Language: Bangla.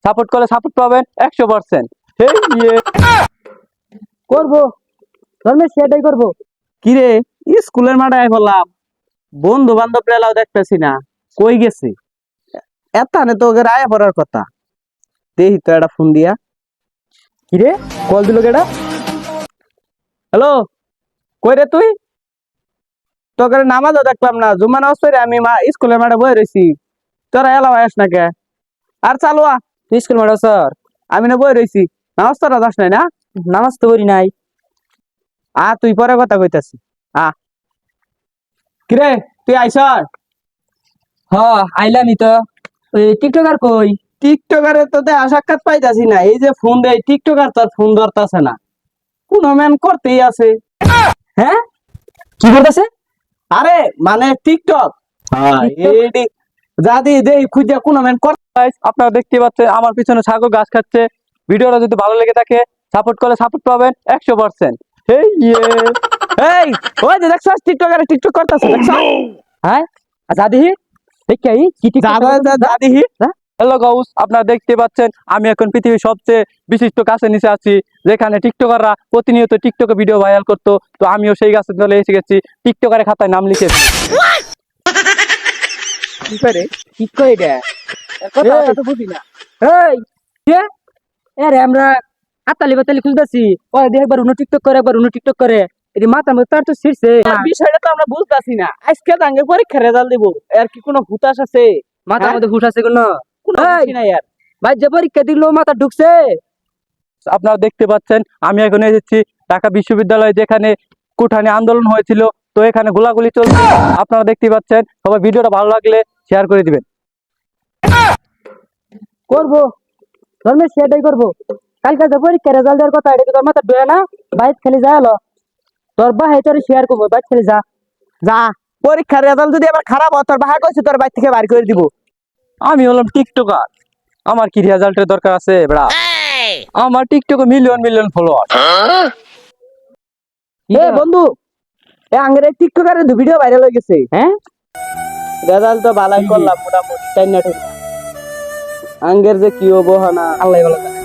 সাপোর্ট করলে সাপোর্ট পাবেন 100%। করবো ধর্মের সেটাই করবো। কিরে, স্কুলের মাঠে বললাম, বন্ধু বান্ধব রেলাও দেখতেছি না, কই গেছে? এতানে তো ওকে আয়া পড়ার কথা। দেখি তো একটা ফোন দিয়া। কিরে কল দিল কেডা? হ্যালো, কই রে তুই? তোকে নামাজও দেখলাম না, জুম্মা নামাজ পড়ে আমি স্কুলের মাঠে বয়ে রয়েছি। তোরা এলাও আস না কে? আর চালুয়া, স্কুল মাঠে স্যার? আমি না বয়ে রয়েছি, নামাজ তোরা যাস নাই না? নামাজ তো করি নাই। তুই পরে কথা কইতাছি। কিরে তুই আইস? হ আইলামি তো। ওই টিকটকার কই? টিকটকারে তো দেখা সাক্ষাৎ পাইতাছি না, এই যে ফোন দেয় টিকটকার তোর ফোন ধরতাছে না, কোন ম্যান করতেই আছে। হ্যাঁ কি করতেছে? আরে মানে টিকটক এইডি যাদি দেই খুঁজে কোন ম্যান কর। আপনারা দেখতে পাচ্ছেন আমার পিছনে ছাগল ঘাস খাচ্ছে। ভিডিওটা যদি ভালো লেগে থাকে সাপোর্ট করলে সাপোর্ট পাবেন 100%। এই এই ওই যে দেখছস টিকটকারে টিকটক করতেছে, দেখছস? হ্যাঁ যা দেখি দেখি কি যা দেখি। হ্যালো গাউস, আপনারা দেখতে পাচ্ছেন আমি এখন পৃথিবীর সবচেয়ে বিশিষ্ট গাছের নিচে আছি, যেখানে টিকটকাররা প্রতিনিয়ত টিকটকে ভিডিও ভাইরাল করতো। তো আমিও সেই গাছের দলে এসে গেছি, টিকটকারের খাতায় নাম লিখেছি। কি করে ঠিক কই এটা কথা তো বুঝি না। এই কে আরে আমরা হাতালি বাতালি খুলতেছি, ওই দেখ একবার উনো টিকটক করে একবার উনো টিকটক করে, এটি মাথা মতো তার তো ছিড়ছে। বিষয়টা তো আমরা বুঝতেছি না, আজকে আঙ্গে পরীক্ষার রেজাল্ট দিব, আর কি কোনো হুতাশ আছে? মাথার মধ্যে ফুট আছে কোনো? কোনো বুঝি নাই আর। ভাই যে পরীক্ষা দিল মাথা ঢুকছে। আপনারা দেখতে পাচ্ছেন আমি এখন এসেছি ঢাকা বিশ্ববিদ্যালয়, যেখানে কুঠানি আন্দোলন হয়েছিল। তো এখানে গোলাগুলি চলছে, আপনারা দেখতে পাচ্ছেন। সবাই ভিডিওটা ভালো লাগলে শেয়ার করে দিবেন। করবো ধর্মের সেটাই করবো। কালকে যে পরীক্ষা রেজাল্ট দেওয়ার কথা, এটা কি তোর মাথা ঢুকে না? বাইক খেলে যা হলো তোর বাহে তোর শেয়ার করবো, বাইক খেলে যা। যা, পরীক্ষার রেজাল্ট যদি আবার খারাপ হয় তোর ভাই কইছে তোর বাড়ি থেকে বাইর করে দিব। আমি হলাম টিকটকার, আমার কি রেজাল্টের দরকার আছে বড়া? আমার টিকটকে মিলিয়ন মিলিয়ন ফলোয়ার। এ বন্ধু, এ আঙ্গের টিকটকারের ভিডিও ভাইরাল হয়ে গেছে। হ্যাঁ রেজাল্ট তো ভালোই করলাম মোটামুটি, তাই না? আঙ্গের যে কি হবো না আল্লাহ ভালো জানে।